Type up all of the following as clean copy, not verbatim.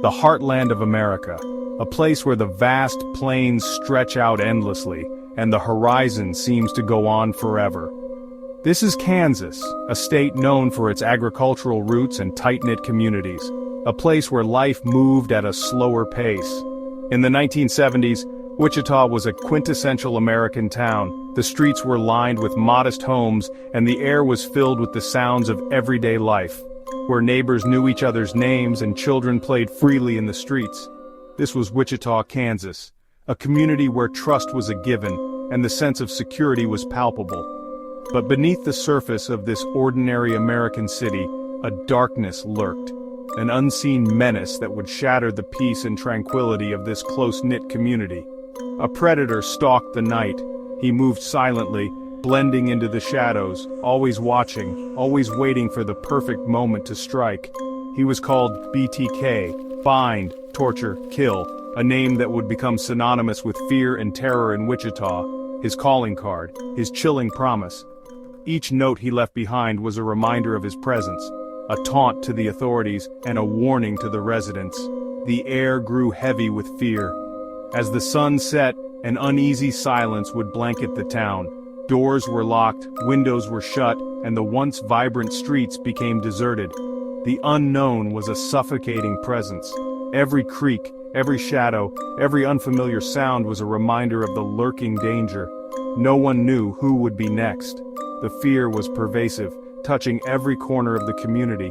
the heartland of America, a place where the vast plains stretch out endlessly, and the horizon seems to go on forever. This is Kansas, a state known for its agricultural roots and tight-knit communities, a place where life moved at a slower pace. In the 1970s, Wichita was a quintessential American town. The streets were lined with modest homes, and the air was filled with the sounds of everyday life, where neighbors knew each other's names and children played freely in the streets. This was Wichita, Kansas, a community where trust was a given, and the sense of security was palpable. But beneath the surface of this ordinary American city, a darkness lurked, an unseen menace that would shatter the peace and tranquility of this close-knit community. A predator stalked the night. He moved silently, blending into the shadows, always watching, always waiting for the perfect moment to strike. He was called BTK, bind, torture, kill, a name that would become synonymous with fear and terror in Wichita, his calling card, his chilling promise. Each note he left behind was a reminder of his presence, a taunt to the authorities and a warning to the residents. The air grew heavy with fear. As the sun set, an uneasy silence would blanket the town. Doors were locked, windows were shut, and the once vibrant streets became deserted. The unknown was a suffocating presence. Every creak, every shadow, every unfamiliar sound was a reminder of the lurking danger. No one knew who would be next. The fear was pervasive, touching every corner of the community.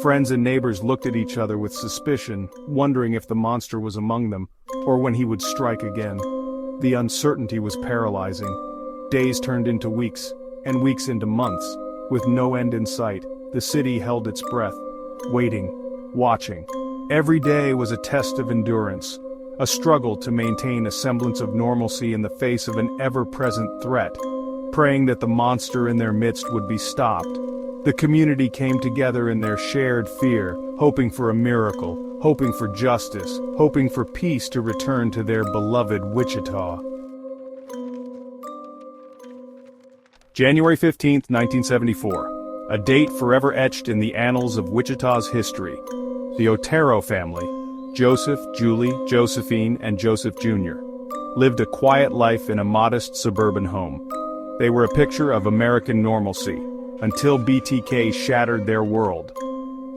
Friends and neighbors looked at each other with suspicion, wondering if the monster was among them, or when he would strike again. The uncertainty was paralyzing. Days turned into weeks, and weeks into months. With no end in sight, the city held its breath, waiting, watching. Every day was a test of endurance, a struggle to maintain a semblance of normalcy in the face of an ever-present threat, praying that the monster in their midst would be stopped. The community came together in their shared fear, hoping for a miracle, hoping for justice, hoping for peace to return to their beloved Wichita. January 15, 1974, a date forever etched in the annals of Wichita's history. The Otero family, Joseph, Julie, Josephine, and Joseph Jr., lived a quiet life in a modest suburban home. They were a picture of American normalcy, until BTK shattered their world.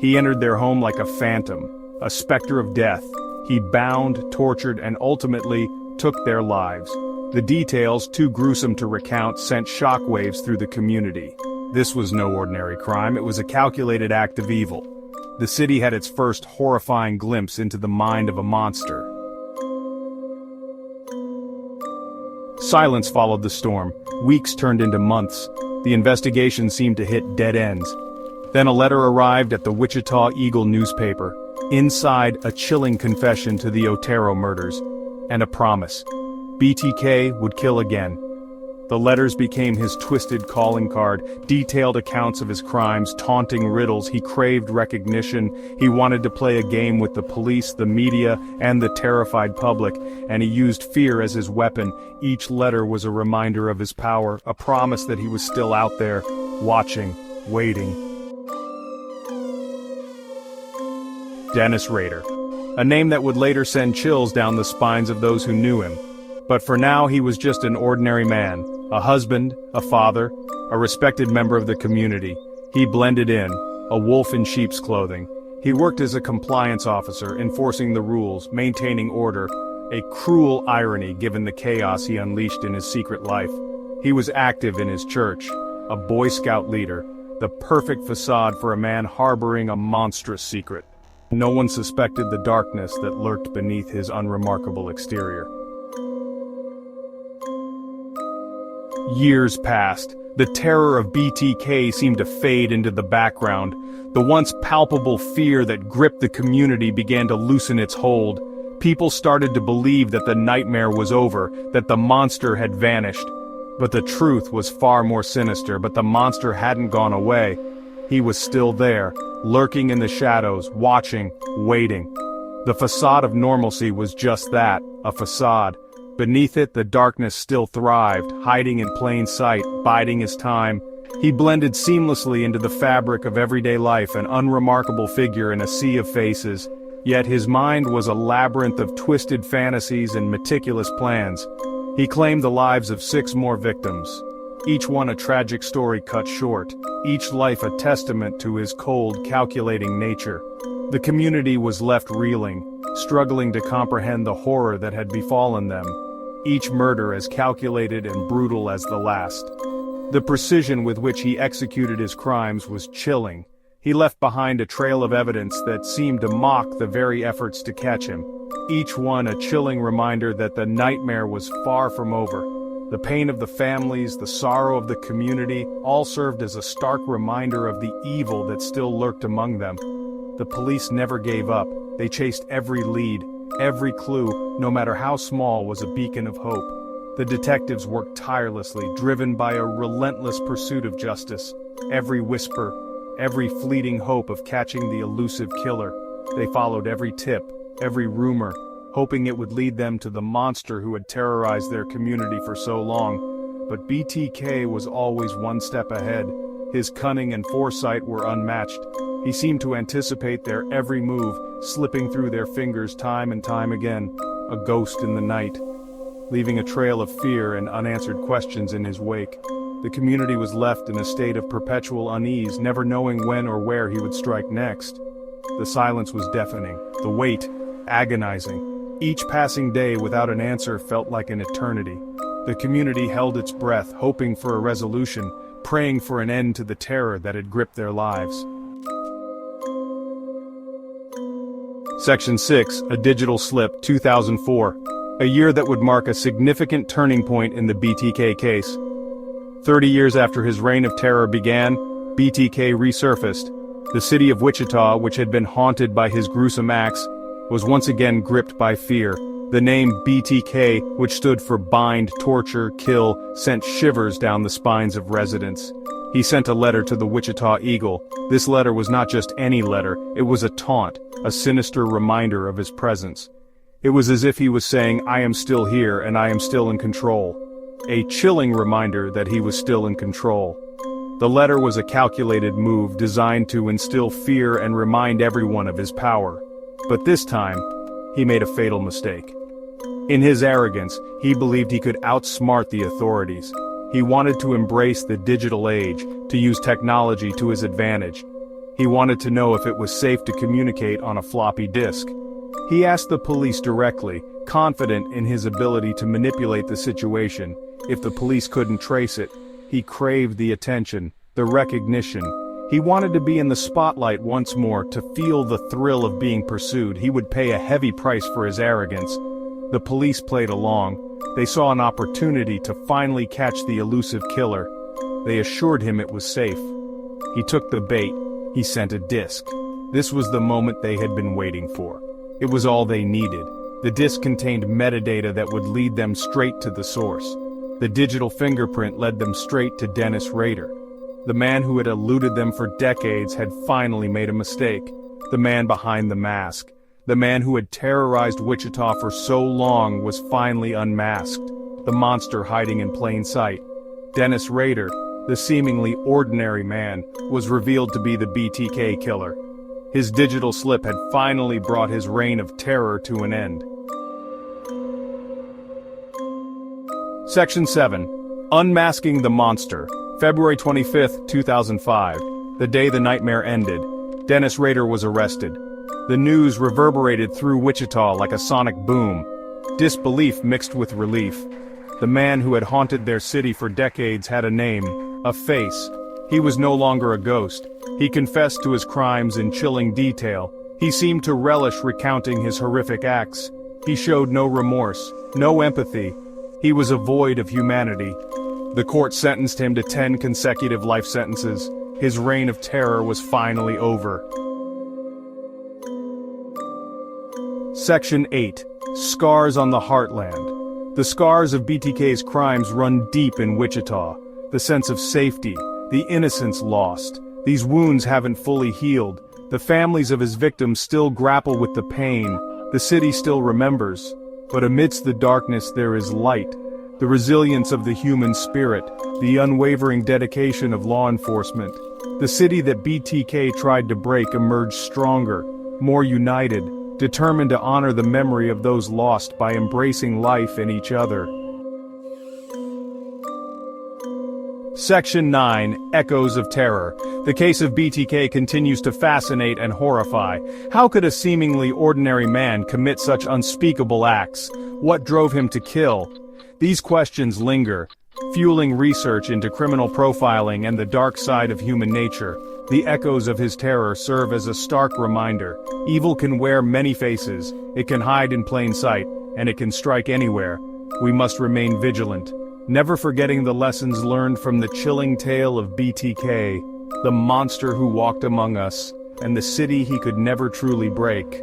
He entered their home like a phantom, a specter of death. He bound, tortured, and ultimately took their lives. The details, too gruesome to recount, sent shockwaves through the community. This was no ordinary crime, it was a calculated act of evil. The city had its first horrifying glimpse into the mind of a monster. Silence followed the storm. Weeks turned into months. The investigation seemed to hit dead ends. Then a letter arrived at the Wichita Eagle newspaper. Inside, a chilling confession to the Otero murders, and a promise. BTK would kill again. The letters became his twisted calling card, detailed accounts of his crimes, taunting riddles. He craved recognition. He wanted to play a game with the police, the media, and the terrified public, and he used fear as his weapon. Each letter was a reminder of his power, a promise that he was still out there, watching, waiting. Dennis Rader, a name that would later send chills down the spines of those who knew him. But for now he was just an ordinary man, a husband, a father, a respected member of the community. He blended in, a wolf in sheep's clothing. He worked as a compliance officer, enforcing the rules, maintaining order, a cruel irony given the chaos he unleashed in his secret life. He was active in his church, a Boy Scout leader, the perfect facade for a man harboring a monstrous secret. No one suspected the darkness that lurked beneath his unremarkable exterior. Years passed. The terror of BTK seemed to fade into the background. The once palpable fear that gripped the community began to loosen its hold. People started to believe that the nightmare was over, that the monster had vanished. But the truth was far more sinister. But the monster hadn't gone away. He was still there, lurking in the shadows, watching, waiting. The facade of normalcy was just that, a facade. Beneath it, the darkness still thrived, hiding in plain sight, biding his time. He blended seamlessly into the fabric of everyday life, an unremarkable figure in a sea of faces. Yet his mind was a labyrinth of twisted fantasies and meticulous plans. He claimed the lives of 6 more victims, each one a tragic story cut short, each life a testament to his cold, calculating nature. The community was left reeling, struggling to comprehend the horror that had befallen them, each murder as calculated and brutal as the last. The precision with which he executed his crimes was chilling. He left behind a trail of evidence that seemed to mock the very efforts to catch him, each one a chilling reminder that the nightmare was far from over. The pain of the families, the sorrow of the community, all served as a stark reminder of the evil that still lurked among them. The police never gave up. They chased every lead, every clue, no matter how small, was a beacon of hope. The detectives worked tirelessly, driven by a relentless pursuit of justice. Every whisper, every fleeting hope of catching the elusive killer. They followed every tip, every rumor, hoping it would lead them to the monster who had terrorized their community for so long. But BTK was always one step ahead. His cunning and foresight were unmatched. He seemed to anticipate their every move, slipping through their fingers time and time again, a ghost in the night, leaving a trail of fear and unanswered questions in his wake. The community was left in a state of perpetual unease, never knowing when or where he would strike next. The silence was deafening, the wait agonizing. Each passing day without an answer felt like an eternity. The community held its breath, hoping for a resolution, praying for an end to the terror that had gripped their lives. Section 6, A Digital Slip, 2004. A year that would mark a significant turning point in the BTK case. 30 years after his reign of terror began, BTK resurfaced. The city of Wichita, which had been haunted by his gruesome acts, was once again gripped by fear. The name BTK, which stood for bind, torture, kill, sent shivers down the spines of residents. He sent a letter to the Wichita Eagle. This letter was not just any letter, it was a taunt, a sinister reminder of his presence. It was as if he was saying, "I am still here and I am still in control." A chilling reminder that he was still in control. The letter was a calculated move designed to instill fear and remind everyone of his power. But this time, he made a fatal mistake. In his arrogance, he believed he could outsmart the authorities. He wanted to embrace the digital age, to use technology to his advantage. He wanted to know if it was safe to communicate on a floppy disk. He asked the police directly, confident in his ability to manipulate the situation. If the police couldn't trace it, he craved the attention, the recognition. He wanted to be in the spotlight once more, to feel the thrill of being pursued. He would pay a heavy price for his arrogance. The police played along. They saw an opportunity to finally catch the elusive killer. They assured him it was safe. He took the bait. He sent a disc. This was the moment they had been waiting for. It was all they needed. The disc contained metadata that would lead them straight to the source. The digital fingerprint led them straight to Dennis Rader. The man who had eluded them for decades had finally made a mistake. The man behind the mask. The man who had terrorized Wichita for so long was finally unmasked. The monster hiding in plain sight. Dennis Rader, the seemingly ordinary man, was revealed to be the BTK Killer. His digital slip had finally brought his reign of terror to an end. Section 7. Unmasking the Monster. February 25, 2005. The day the nightmare ended. Dennis Rader was arrested. The news reverberated through Wichita like a sonic boom. Disbelief mixed with relief. The man who had haunted their city for decades had a name, a face. He was no longer a ghost. He confessed to his crimes in chilling detail. He seemed to relish recounting his horrific acts. He showed no remorse, no empathy. He was a void of humanity. The court sentenced him to 10 consecutive life sentences. His reign of terror was finally over. Section 8. Scars on the Heartland. The scars of BTK's crimes run deep in Wichita. The sense of safety, the innocence lost. These wounds haven't fully healed. The families of his victims still grapple with the pain. The city still remembers. But amidst the darkness there is light. The resilience of the human spirit, the unwavering dedication of law enforcement. The city that BTK tried to break emerged stronger, more united, determined to honor the memory of those lost by embracing life in each other. Section 9. Echoes of Terror. The case of BTK continues to fascinate and horrify. How could a seemingly ordinary man commit such unspeakable acts? What drove him to kill? These questions linger, fueling research into criminal profiling and the dark side of human nature. The echoes of his terror serve as a stark reminder. Evil can wear many faces, it can hide in plain sight, and it can strike anywhere. We must remain vigilant, never forgetting the lessons learned from the chilling tale of BTK, the monster who walked among us, and the city he could never truly break.